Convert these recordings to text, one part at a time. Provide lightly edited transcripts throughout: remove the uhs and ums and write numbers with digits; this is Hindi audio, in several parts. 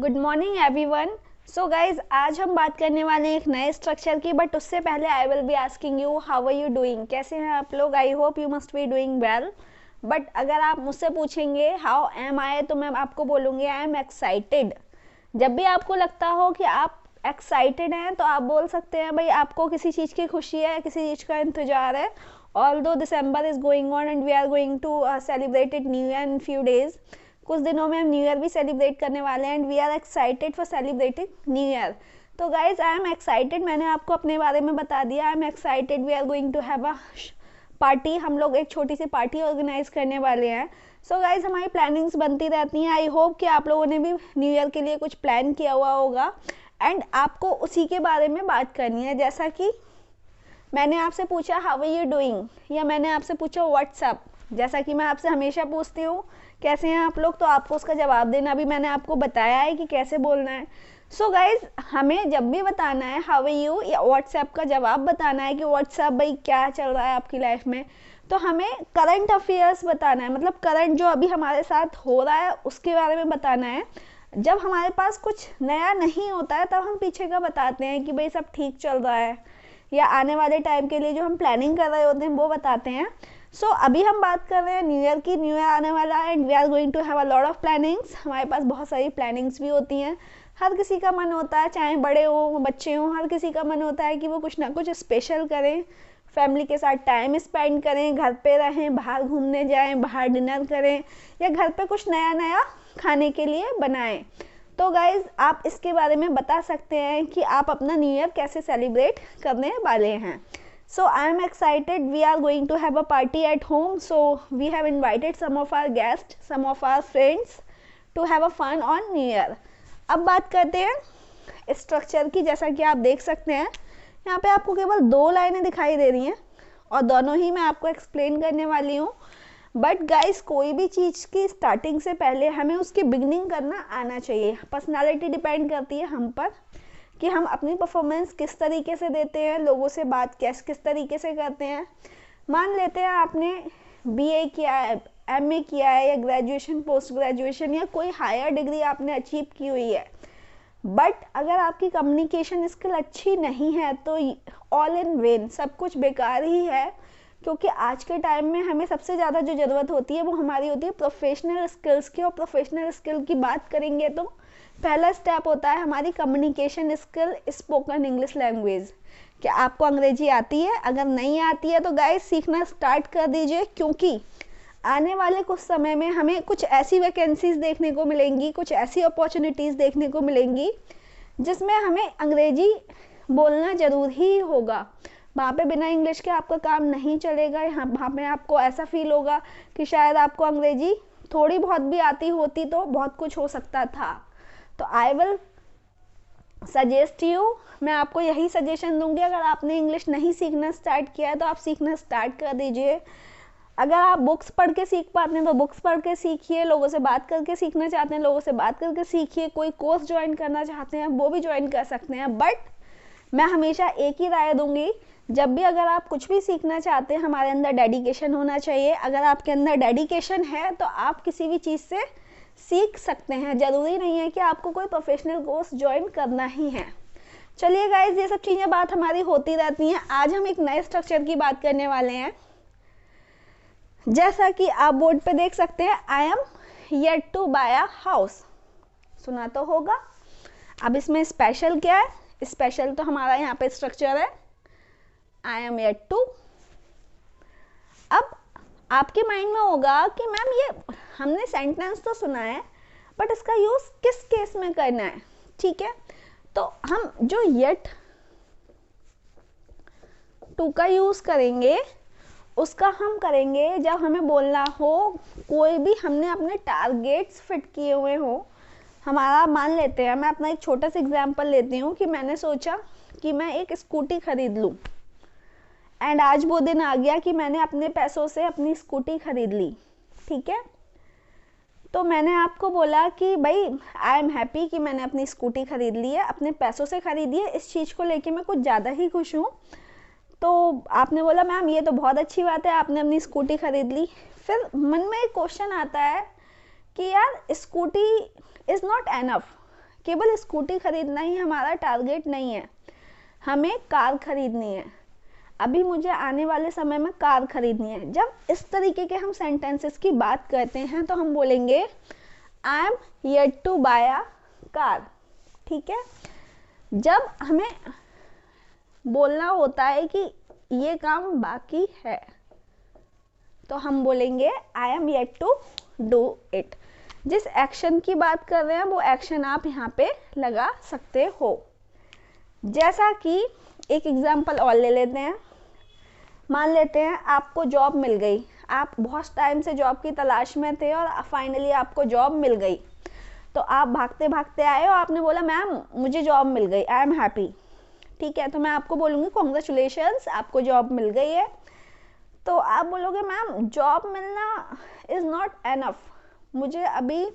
Good morning everyone. So guys आज हम बात करने वाले हैं एक नए स्ट्रक्चर की, बट उससे पहले I will be asking you how are you doing, कैसे हैं आप लोग। I hope you must be doing well. But अगर आप मुझसे पूछेंगे हाउ एम आई, तो मैं आपको बोलूँगी आई एम एक्साइटेड। जब भी आपको लगता हो कि आप एक्साइटेड हैं तो आप बोल सकते हैं भाई आपको किसी चीज़ की खुशी है, किसी चीज़ का इंतजार है। Although December is going on and we are going to celebrate it new year in few days. कुछ दिनों में हम न्यू ईयर भी सेलिब्रेट करने वाले हैं and we are excited for celebrating new year. तो गाइज आई एम एक्साइटेड, मैंने आपको अपने बारे में बता दिया। I am excited, we are going to have a party. हम लोग एक छोटी सी पार्टी ऑर्गेनाइज करने वाले हैं। सो गाइज हमारी प्लानिंग्स बनती रहती हैं। आई होप कि आप लोगों ने भी न्यू ईयर के लिए कुछ प्लान किया हुआ होगा एंड आपको उसी के बारे में बात करनी है। जैसा कि मैंने आपसे पूछा हाउ आर यू डूइंग, या मैंने आपसे पूछा व्हाट्सअप। जैसा कि मैं आपसे हमेशा पूछती हूँ कैसे हैं आप लोग, तो आपको उसका जवाब देना भी मैंने आपको बताया है कि कैसे बोलना है। सो गाइज हमें जब भी बताना है हाउ आर यू या व्हाट्सएप का जवाब बताना है कि व्हाट्सएप भाई क्या चल रहा है आपकी लाइफ में, तो हमें करंट अफेयर्स बताना है। मतलब करंट जो अभी हमारे साथ हो रहा है उसके बारे में बताना है। जब हमारे पास कुछ नया नहीं होता है तब हम पीछे का बताते हैं कि भाई सब ठीक चल रहा है, या आने वाले टाइम के लिए जो हम प्लानिंग कर रहे होते हैं वो बताते हैं। सो अभी हम बात कर रहे हैं न्यू ईयर की। न्यू ईयर आने वाला है and we are going to have a lot of plannings. हमारे पास बहुत सारी प्लानिंग्स भी होती हैं। हर किसी का मन होता है, चाहे बड़े हो बच्चे हों, हर किसी का मन होता है कि वो कुछ ना कुछ स्पेशल करें, फैमिली के साथ टाइम स्पेंड करें, घर पे रहें, बाहर घूमने जाएं, बाहर डिनर करें, या घर पे कुछ नया नया खाने के लिए बनाएं। तो गाइज आप इसके बारे में बता सकते हैं कि आप अपना न्यू ईयर कैसे सेलिब्रेट करने वाले हैं। So I am excited. We are going to have a party at home. So we have invited some of our guests, some of our friends to have a fun on New Year. अब बात करते हैं स्ट्रक्चर की। जैसा कि आप देख सकते हैं यहाँ पे आपको केवल 2 लाइनें दिखाई दे रही हैं और दोनों ही मैं आपको एक्सप्लेन करने वाली हूँ। बट गाइस कोई भी चीज़ की स्टार्टिंग से पहले हमें उसकी बिगनिंग करना आना चाहिए। पर्सनालिटी डिपेंड करती है हम पर कि हम अपनी परफॉर्मेंस किस तरीके से देते हैं, लोगों से बात किस तरीके से करते हैं। मान लेते हैं आपने बीए किया है, एमए किया है, या ग्रेजुएशन, पोस्ट ग्रेजुएशन, या कोई हायर डिग्री आपने अचीव की हुई है, बट अगर आपकी कम्युनिकेशन स्किल अच्छी नहीं है तो ऑल इन वेन, सब कुछ बेकार ही है। क्योंकि आज के टाइम में हमें सबसे ज़्यादा जो ज़रूरत होती है वो हमारी होती है प्रोफेशनल स्किल्स की। और प्रोफेशनल स्किल की बात करेंगे तो पहला स्टेप होता है हमारी communication skill, spoken English language. क्या आपको अंग्रेजी आती है? अगर नहीं आती है तो गाइस सीखना स्टार्ट कर दीजिए, क्योंकि आने वाले कुछ समय में हमें कुछ ऐसी वैकेंसीज देखने को मिलेंगी, कुछ ऐसी अपॉर्चुनिटीज़ देखने को मिलेंगी जिसमें हमें अंग्रेजी बोलना ज़रूर ही होगा। वहाँ पे बिना इंग्लिश के आपका काम नहीं चलेगा। वहाँ पे आपको ऐसा फील होगा कि शायद आपको अंग्रेजी थोड़ी बहुत भी आती होती तो बहुत कुछ हो सकता था। तो आई विल सजेस्ट यू, मैं आपको यही सजेशन दूंगी, अगर आपने इंग्लिश नहीं सीखना स्टार्ट किया है तो आप सीखना स्टार्ट कर दीजिए। अगर आप बुक्स पढ़ के सीख पाते हैं तो बुक्स पढ़ के सीखिए, लोगों से बात करके सीखना चाहते हैं लोगों से बात करके सीखिए, कोई कोर्स ज्वाइन करना चाहते हैं वो भी ज्वाइन कर सकते हैं। बट मैं हमेशा एक ही राय दूंगी, जब भी अगर आप कुछ भी सीखना चाहते हैं हमारे अंदर डेडिकेशन होना चाहिए। अगर आपके अंदर डेडिकेशन है तो आप किसी भी चीज़ से सीख सकते हैं। ज़रूरी नहीं है कि आपको कोई प्रोफेशनल कोर्स ज्वाइन करना ही है। चलिए गाइज ये सब चीज़ें बात हमारी होती रहती हैं। आज हम एक नए स्ट्रक्चर की बात करने वाले हैं। जैसा कि आप बोर्ड पे देख सकते हैं, I am yet to buy a house, सुना तो होगा। अब इसमें स्पेशल क्या है? स्पेशल तो हमारा यहाँ पे स्ट्रक्चर है आई एम येट टू। अब आपके माइंड में होगा कि मैम ये हमने सेंटेंस तो सुना है बट इसका यूज किस केस में करना है? ठीक है, तो हम जो येट टू का यूज करेंगे उसका हम करेंगे जब हमें बोलना हो, कोई भी हमने अपने टारगेट्स फिट किए हुए हो। हमारा मान लेते हैं, मैं अपना एक छोटा सा एग्जांपल लेती हूँ कि मैंने सोचा कि मैं एक स्कूटी खरीद लूँ एंड आज वो दिन आ गया कि मैंने अपने पैसों से अपनी स्कूटी खरीद ली। ठीक है, तो मैंने आपको बोला कि भाई आई एम हैप्पी कि मैंने अपनी स्कूटी खरीद ली है, अपने पैसों से खरीदी है, इस चीज़ को लेके मैं कुछ ज़्यादा ही खुश हूँ। तो आपने बोला मैम ये तो बहुत अच्छी बात है, आपने अपनी स्कूटी खरीद ली। फिर मन में एक क्वेश्चन आता है कि यार स्कूटी इज़ नॉट एनफ, केवल स्कूटी खरीदना ही हमारा टारगेट नहीं है, हमें कार खरीदनी है, अभी मुझे आने वाले समय में कार खरीदनी है। जब इस तरीके के हम सेंटेंसेस की बात करते हैं तो हम बोलेंगे I am yet to buy a car. ठीक है, जब हमें बोलना होता है कि ये काम बाकी है तो हम बोलेंगे I am yet to do it. जिस एक्शन की बात कर रहे हैं वो एक्शन आप यहाँ पे लगा सकते हो। जैसा कि एक एग्जांपल और ले लेते हैं, मान लेते हैं आपको जॉब मिल गई, आप बहुत टाइम से जॉब की तलाश में थे और फाइनली आपको जॉब मिल गई, तो आप भागते भागते आए और आपने बोला मैम मुझे जॉब मिल गई, आई एम हैप्पी। ठीक है, तो मैं आपको बोलूँगी कॉन्ग्रेचुलेशंस, आपको जॉब मिल गई है। तो आप बोलोगे मैम जॉब मिलना इज़ नॉट एनफ, मुझे अभी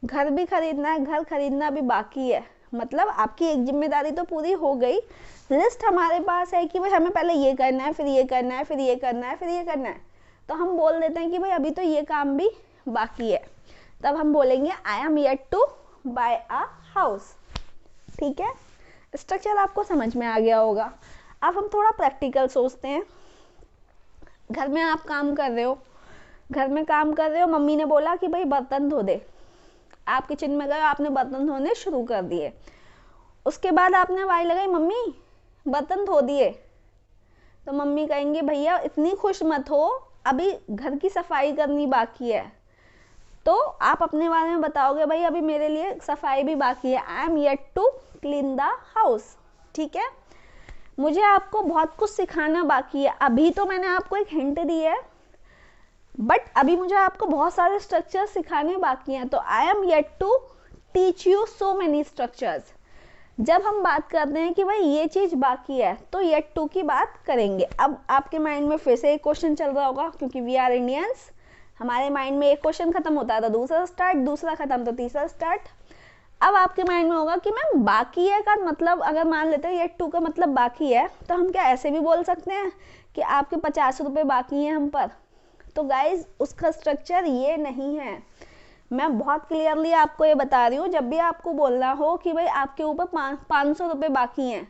घर भी खरीदना है, घर खरीदना भी बाकी है। मतलब आपकी एक जिम्मेदारी तो पूरी हो गई, लिस्ट हमारे पास है कि भाई हमें पहले ये करना है, फिर ये करना है, फिर ये करना है, फिर ये करना है। तो हम बोल देते हैं कि भाई अभी तो ये काम भी बाकी है, तब हम बोलेंगे I am yet to buy a house. ठीक है, स्ट्रक्चर आपको समझ में आ गया होगा। अब हम थोड़ा प्रैक्टिकल सोचते हैं। घर में आप काम कर रहे हो, घर में काम कर रहे हो, मम्मी ने बोला कि भाई बर्तन धो दे, आप किचन में गए, आपने बर्तन धोने शुरू कर दिए। उसके बाद आपने आवाज़ लगाई मम्मी बर्तन धो दिए, तो मम्मी कहेंगे भैया इतनी खुश मत हो, अभी घर की सफाई करनी बाकी है। तो आप अपने बारे में बताओगे भाई अभी मेरे लिए सफाई भी बाकी है, I am yet to clean the house. ठीक है, मुझे आपको बहुत कुछ सिखाना बाकी है, अभी तो मैंने आपको एक हिंट दी है, बट अभी मुझे आपको बहुत सारे स्ट्रक्चर्स सिखाने बाकी हैं। तो I am yet to teach you so many structures. जब हम बात करते हैं कि भाई ये चीज़ बाकी है तो येट टू की बात करेंगे। अब आपके माइंड में फिर से एक क्वेश्चन चल रहा होगा, क्योंकि वी आर इंडियंस, हमारे माइंड में एक क्वेश्चन खत्म होता है तो दूसरा स्टार्ट, दूसरा खत्म तो तीसरा स्टार्ट। अब आपके माइंड में होगा कि मैम बाकी है का मतलब, अगर मान लेते हैं येट टू का मतलब बाकी है, तो हम क्या ऐसे भी बोल सकते हैं कि आपके 50 रुपये बाकी हैं हम पर। तो गाइज उसका स्ट्रक्चर ये नहीं है, मैं बहुत क्लियरली आपको ये बता रही हूँ। जब भी आपको बोलना हो कि भाई आपके ऊपर 500 रुपये बाकी हैं,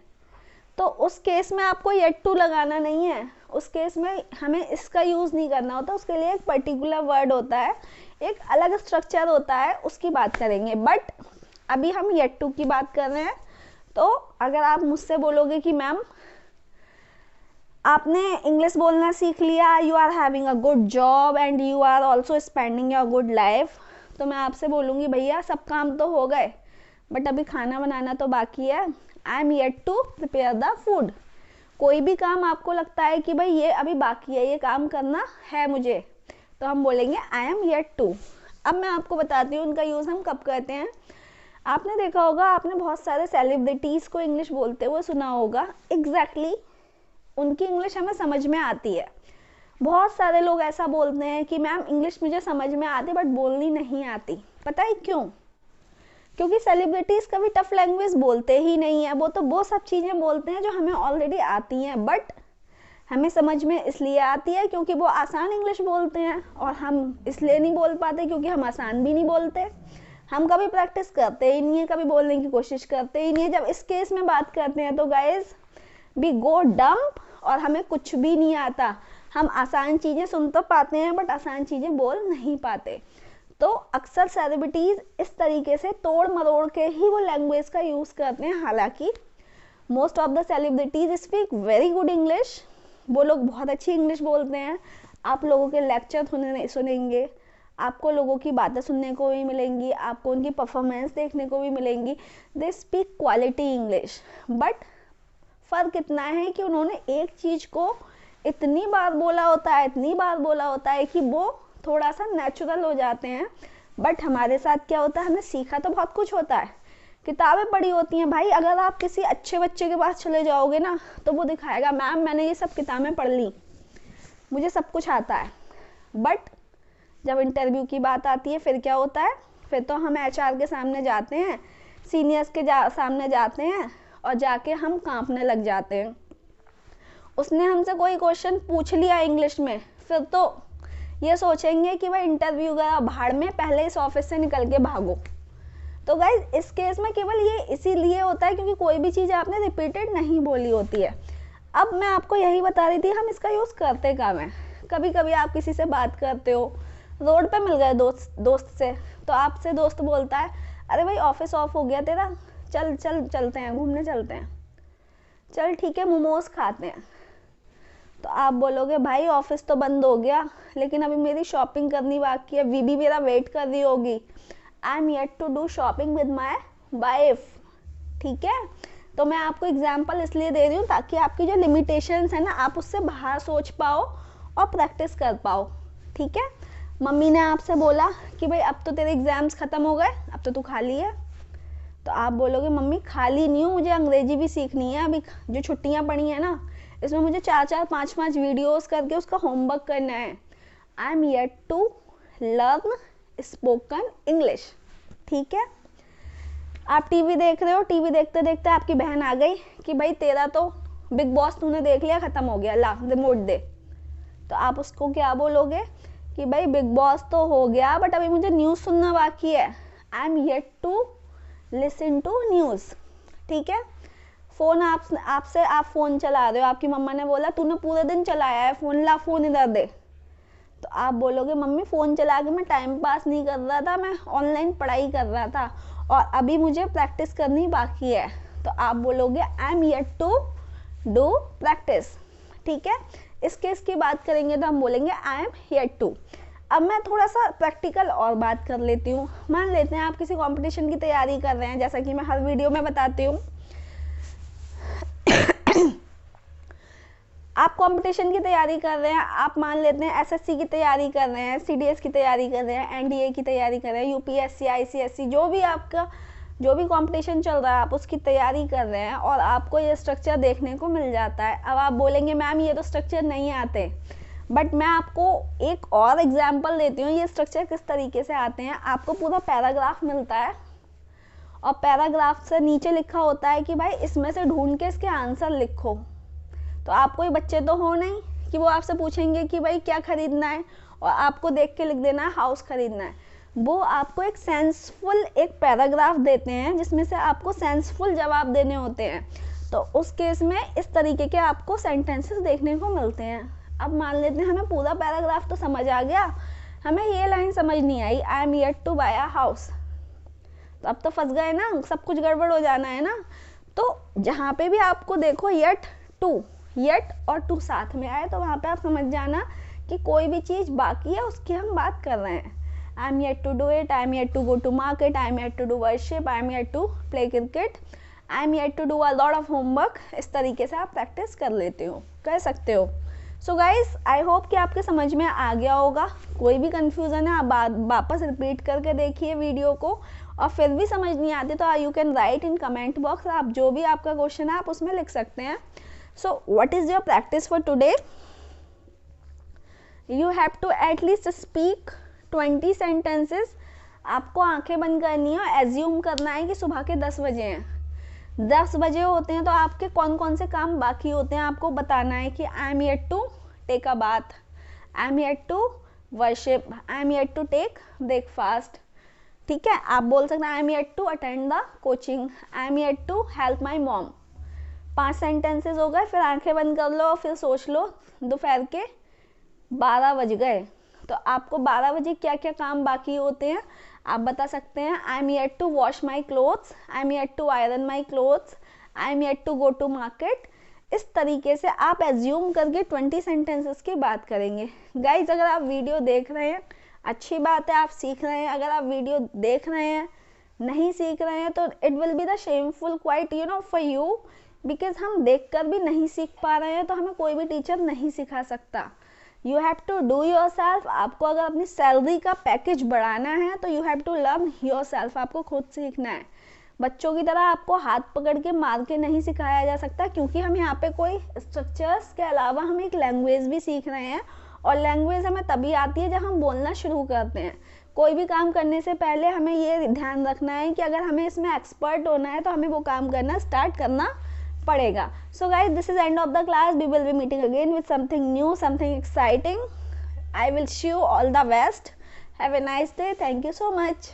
तो उस केस में आपको येट टू लगाना नहीं है, उस केस में हमें इसका यूज़ नहीं करना होता। उसके लिए एक पर्टिकुलर वर्ड होता है, एक अलग स्ट्रक्चर होता है, उसकी बात करेंगे। बट अभी हम येट टू की बात कर रहे हैं। तो अगर आप मुझसे बोलोगे कि मैम आपने इंग्लिश बोलना सीख लिया, you are having a good job and you are also spending your good life, तो मैं आपसे बोलूँगी भैया सब काम तो हो गए बट अभी खाना बनाना तो बाकी है, I am yet to prepare the food. कोई भी काम आपको लगता है कि भाई ये अभी बाकी है, ये काम करना है मुझे, तो हम बोलेंगे आई एम येट टू। अब मैं आपको बताती हूँ उनका यूज़ हम कब करते हैं। आपने देखा होगा, आपने बहुत सारे सेलिब्रिटीज़ को इंग्लिश बोलते हुए सुना होगा, एग्जैक्टली उनकी इंग्लिश हमें समझ में आती है। बहुत सारे लोग ऐसा बोलते हैं कि मैम इंग्लिश मुझे समझ में आती बट बोलनी नहीं आती। पता है क्यों? क्योंकि सेलिब्रिटीज़ कभी टफ लैंग्वेज बोलते ही नहीं है, वो तो वो सब चीज़ें बोलते हैं जो हमें ऑलरेडी आती हैं, बट हमें समझ में इसलिए आती है क्योंकि वो आसान इंग्लिश बोलते हैं, और हम इसलिए नहीं बोल पाते क्योंकि हम आसान भी नहीं बोलते। हम कभी प्रैक्टिस करते ही नहीं है, कभी बोलने की कोशिश करते ही नहीं है। जब इस केस में बात करते हैं तो गाइज वी गो डम्प, और हमें कुछ भी नहीं आता। हम आसान चीज़ें सुन तो पाते हैं बट आसान चीज़ें बोल नहीं पाते। तो अक्सर सेलिब्रिटीज़ इस तरीके से तोड़ मरोड़ के ही वो लैंग्वेज का यूज़ करते हैं। हालांकि most of the celebrities speak very good English, वो लोग बहुत अच्छी इंग्लिश बोलते हैं। आप लोगों के लेक्चर सुनेंगे, आपको लोगों की बातें सुनने को भी मिलेंगी, आपको उनकी परफॉर्मेंस देखने को भी मिलेंगी। They speak quality English, but फ़र्क इतना है कि उन्होंने एक चीज़ को इतनी बार बोला होता है, इतनी बार बोला होता है कि वो थोड़ा सा नेचुरल हो जाते हैं। बट हमारे साथ क्या होता है, हमने सीखा तो बहुत कुछ होता है, किताबें पढ़ी होती हैं। भाई अगर आप किसी अच्छे बच्चे के पास चले जाओगे ना, तो वो दिखाएगा मैम मैंने ये सब किताबें पढ़ ली, मुझे सब कुछ आता है। बट जब इंटरव्यू की बात आती है फिर क्या होता है, फिर तो हम HR के सामने जाते हैं, सीनियर्स के सामने जाते हैं, और जाके हम कांपने लग जाते हैं। उसने हमसे कोई क्वेश्चन पूछ लिया इंग्लिश में, फिर तो ये सोचेंगे कि भाई इंटरव्यू गया भाड़ में, पहले इस ऑफिस से निकल के भागो। तो गाइज इस केस में केवल ये इसीलिए होता है क्योंकि कोई भी चीज़ आपने रिपीटेड नहीं बोली होती है। अब मैं आपको यही बता रही थी हम इसका यूज़ करते कब हैं। कभी कभी आप किसी से बात करते हो, रोड पे मिल गए दोस्त से, तो आपसे दोस्त बोलता है अरे भाई ऑफिस ऑफ हो गया तेरा, चल चल चलते हैं घूमने चलते हैं, चल ठीक है मोमोज खाते हैं। तो आप बोलोगे भाई ऑफिस तो बंद हो गया लेकिन अभी मेरी शॉपिंग करनी बाकी है, बीबी मेरा वेट कर रही होगी, I am yet to do shopping with my wife. ठीक है, तो मैं आपको एग्जाम्पल इसलिए दे रही हूँ ताकि आपकी जो लिमिटेशंस है ना आप उससे बाहर सोच पाओ और प्रैक्टिस कर पाओ। ठीक है, मम्मी ने आपसे बोला कि भाई अब तो तेरे एग्जाम्स ख़त्म हो गए, अब तो तू खाली है। तो आप बोलोगे मम्मी खाली नहीं हूँ, मुझे अंग्रेजी भी सीखनी है, अभी जो छुट्टियाँ पड़ी हैं ना इसमें मुझे 4-4, 5-5 वीडियोस करके उसका होमवर्क करना है। I am yet to learn spoken English. ठीक है, आप टीवी देख रहे हो, टीवी देखते देखते आपकी बहन आ गई कि भाई तेरा तो बिग बॉस तूने देख लिया, ख़त्म हो गया, ला रिमोट दे। तो आप उसको क्या बोलोगे कि भाई बिग बॉस तो हो गया बट अभी मुझे न्यूज़ सुनना बाकी है, I am yet to listen to news. ठीक है, फ़ोन आपसे आप फ़ोन चला रहे हो, आपकी मम्मा ने बोला तूने पूरे दिन चलाया है फ़ोन, ला फ़ोन इधर दे। तो आप बोलोगे मम्मी फ़ोन चला के मैं टाइम पास नहीं कर रहा था, मैं ऑनलाइन पढ़ाई कर रहा था और अभी मुझे प्रैक्टिस करनी बाकी है। तो आप बोलोगे I am yet to do practice. ठीक है, इस केस की बात करेंगे तो हम बोलेंगे आई एम येट टू। अब मैं थोड़ा सा प्रैक्टिकल और बात कर लेती हूँ। मान लेते हैं आप किसी कंपटीशन की तैयारी कर रहे हैं, जैसा कि मैं हर वीडियो में बताती हूँ। आप कंपटीशन की तैयारी कर रहे हैं, आप मान लेते हैं एसएससी की तैयारी कर रहे हैं, सीडीएस की तैयारी कर रहे हैं, एनडीए की तैयारी कर रहे हैं, यूपीएससी, आईसीएससी, जो भी आपका जो भी कंपटीशन चल रहा है आप उसकी तैयारी कर रहे हैं और आपको ये स्ट्रक्चर देखने को मिल जाता है। अब आप बोलेंगे मैम ये तो स्ट्रक्चर नहीं आते, बट मैं आपको एक और एग्जाम्पल देती हूँ ये स्ट्रक्चर किस तरीके से आते हैं। आपको पूरा पैराग्राफ मिलता है और पैराग्राफ से नीचे लिखा होता है कि भाई इसमें से ढूंढ के इसके आंसर लिखो। तो आप कोई बच्चे तो हो नहीं कि वो आपसे पूछेंगे कि भाई क्या खरीदना है और आपको देख के लिख देना है हाउस खरीदना है। वो आपको एक सेंसफुल एक पैराग्राफ देते हैं जिसमें से आपको सेंसफुल जवाब देने होते हैं। तो उस केस में इस तरीके के आपको सेंटेंसेस देखने को मिलते हैं। अब मान लेते हैं हमें पूरा पैराग्राफ तो समझ आ गया, हमें ये लाइन समझ नहीं आई, I am yet to buy a house. तो अब तो फंस गए ना, सब कुछ गड़बड़ हो जाना है ना। तो जहाँ पे भी आपको देखो येट और टू साथ में आए तो वहाँ पे आप समझ जाना कि कोई भी चीज़ बाकी है उसकी हम बात कर रहे हैं। I am yet to do it, I am yet to go to market, I am yet to do worship, I am yet to play cricket, I am yet to do a lot of homework. इस तरीके से आप प्रैक्टिस कर सकते हो। सो गाइज आई होप कि आपके समझ में आ गया होगा। कोई भी कन्फ्यूज़न है आप वापस रिपीट करके देखिए वीडियो को, और फिर भी समझ नहीं आती तो you can write in comment box, आप जो भी आपका क्वेश्चन है आप उसमें लिख सकते हैं। So what is your practice for today? You have to at least speak 20 sentences. आपको आंखें बंद करनी है और एज्यूम करना है कि सुबह के 10 बजे हैं। 10 बजे होते हैं तो आपके कौन कौन से काम बाकी होते हैं आपको बताना है कि I am yet to take a bath, I am yet to worship, I am yet to take breakfast. ठीक है, आप बोल सकते हैं I am yet to attend the coaching, I am yet to help my mom. 5 sentences हो गए, फिर आंखें बंद कर लो और फिर सोच लो दोपहर के 12 बज गए तो आपको 12 बजे क्या क्या काम बाकी होते हैं आप बता सकते हैं। I am yet to wash my clothes, I am yet to iron my clothes, I am yet to go to market. इस तरीके से आप एज्यूम करके 20 सेंटेंसेस की बात करेंगे। गाइज अगर आप वीडियो देख रहे हैं अच्छी बात है, आप सीख रहे हैं। अगर आप वीडियो देख रहे हैं नहीं सीख रहे हैं तो it will be the shameful quiet for you, because हम देखकर भी नहीं सीख पा रहे हैं तो हमें कोई भी टीचर नहीं सिखा सकता। You have to do yourself. आपको अगर अपनी सैलरी का पैकेज बढ़ाना है तो you have to learn yourself, आपको खुद सीखना है। बच्चों की तरह आपको हाथ पकड़ के मार के नहीं सिखाया जा सकता, क्योंकि हम यहाँ पे कोई स्ट्रक्चर्स के अलावा हम एक लैंग्वेज भी सीख रहे हैं, और लैंग्वेज हमें तभी आती है जब हम बोलना शुरू करते हैं। कोई भी काम करने से पहले हमें ये ध्यान रखना है कि अगर हमें इसमें एक्सपर्ट होना है तो हमें वो काम करना स्टार्ट करना पड़ेगा। So guys, this is end of the class. We will be meeting again with something new, something exciting. I will wish you all the best. Have a nice day. Thank you so much.